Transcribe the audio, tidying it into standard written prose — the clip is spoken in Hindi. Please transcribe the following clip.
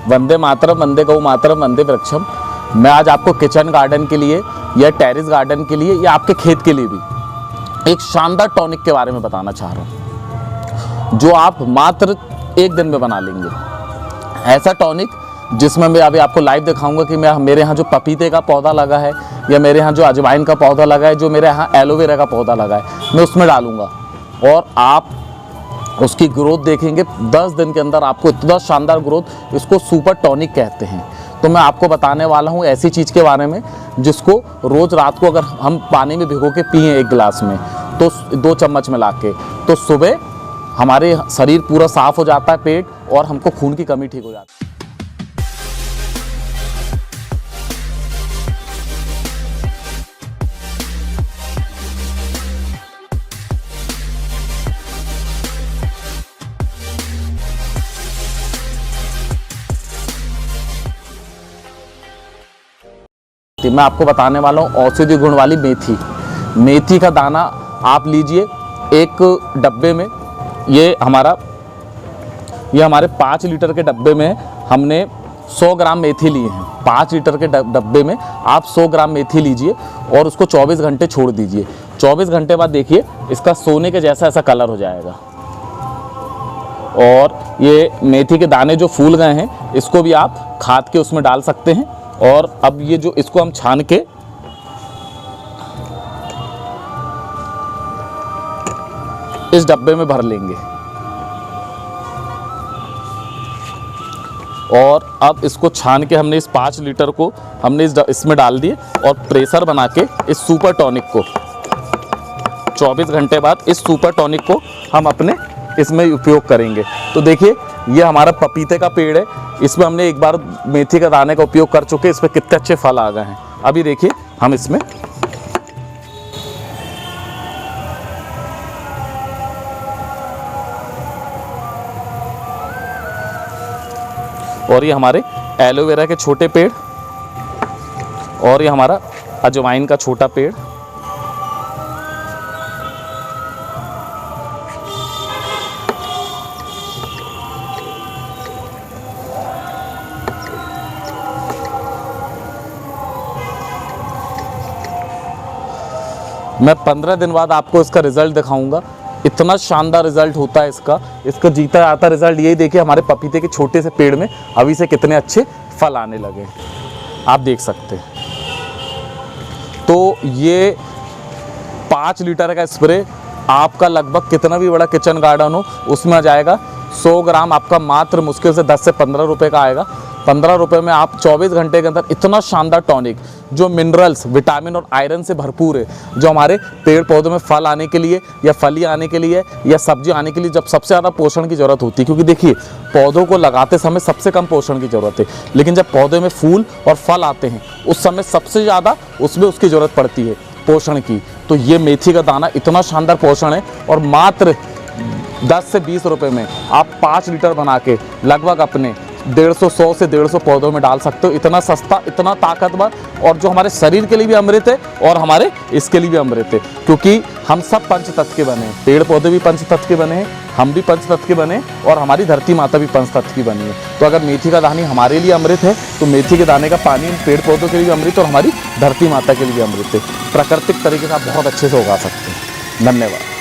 वंदे मातरम, वंदे गौ मातरम, वंदे वृक्षम। मैं आज आपको किचन गार्डन के लिए या टेरेस गार्डन के लिए या आपके खेत के लिए भी एक शानदार टॉनिक के बारे में बताना चाह रहा हूँ, जो आप मात्र 1 दिन में बना लेंगे। ऐसा टॉनिक जिसमें मैं अभी आपको लाइव दिखाऊंगा कि मेरे यहाँ जो पपीते का पौधा लगा है, या मेरे यहाँ जो अजवाइन का पौधा लगा है, जो मेरे यहाँ एलोवेरा का पौधा लगा है, मैं उसमें डालूंगा और आप उसकी ग्रोथ देखेंगे। 10 दिन के अंदर आपको इतना शानदार ग्रोथ, इसको सुपर टॉनिक कहते हैं। तो मैं आपको बताने वाला हूँ ऐसी चीज़ के बारे में जिसको रोज़ रात को अगर हम पानी में भिगो के पिए 1 गिलास में, तो 2 चम्मच मिला के, तो सुबह हमारे शरीर पूरा साफ़ हो जाता है, पेट, और हमको खून की कमी ठीक हो जाती है। मैं आपको बताने वाला हूँ औषधि गुण वाली मेथी। मेथी का दाना आप लीजिए 1 डब्बे में, ये हमारे 5 लीटर के डब्बे में हमने 100 ग्राम मेथी लिए हैं। 5 लीटर के डब्बे में आप 100 ग्राम मेथी लीजिए और उसको 24 घंटे छोड़ दीजिए। 24 घंटे बाद देखिए इसका सोने के जैसा ऐसा कलर हो जाएगा। और ये मेथी के दाने जो फूल गए हैं, इसको भी आप खाद के उसमें डाल सकते हैं। और अब ये जो इसको हम छान के इस डब्बे में भर लेंगे। और अब इसको छान के हमने इस 5 लीटर को हमने इसमें डाल दिए और प्रेशर बना के इस सुपर टॉनिक को 24 घंटे बाद इस सुपर टॉनिक को हम अपने इसमें उपयोग करेंगे। तो देखिए ये हमारा पपीते का पेड़ है, इसमें हमने एक बार मेथी का दाने का उपयोग कर चुके, इसमें कितने अच्छे फल आ गए हैं। अभी देखिए हम इसमें और ये हमारे एलोवेरा के छोटे पेड़, और ये हमारा अजवाइन का छोटा पेड़, मैं 15 दिन बाद आपको इसका रिज़ल्ट दिखाऊंगा। इतना शानदार रिज़ल्ट होता है इसका जीता आता रिज़ल्ट यही देखिए, हमारे पपीते के छोटे से पेड़ में अभी से कितने अच्छे फल आने लगे, आप देख सकते हैं। तो ये 5 लीटर का स्प्रे आपका लगभग कितना भी बड़ा किचन गार्डन हो उसमें आ जाएगा। 100 ग्राम आपका मात्र मुश्किल से 10 से 15 रुपये का आएगा। 15 रुपये में आप 24 घंटे के अंदर इतना शानदार टॉनिक जो मिनरल्स, विटामिन और आयरन से भरपूर है, जो हमारे पेड़ पौधों में फल आने के लिए या फली आने के लिए या सब्जी आने के लिए जब सबसे ज़्यादा पोषण की ज़रूरत होती है। क्योंकि देखिए पौधों को लगाते समय सबसे कम पोषण की ज़रूरत है, लेकिन जब पौधे में फूल और फल आते हैं उस समय सबसे ज़्यादा उसमें उसकी ज़रूरत पड़ती है पोषण की। तो ये मेथी का दाना इतना शानदार पोषण है, और मात्र 10 से 20 रुपये में आप 5 लीटर बना के लगभग अपने 100 से 150 पौधों में डाल सकते हो। इतना सस्ता, इतना ताकतवर, और जो हमारे शरीर के लिए भी अमृत है और हमारे इसके लिए भी अमृत है। क्योंकि हम सब पंचतत्व के बने हैं, पेड़ पौधे भी पंचतत्व के बने हैं, हम भी पंचतत्व के बने, और हमारी धरती माता भी पंचतत्व की बनी है। तो अगर मेथी का दाना हमारे लिए अमृत है, तो मेथी के दाने का पानी पेड़ पौधों के लिए भी अमृत और हमारी धरती माता के लिए भी अमृत है। प्राकृतिक तरीके से आप बहुत अच्छे से उगा सकते हैं। धन्यवाद।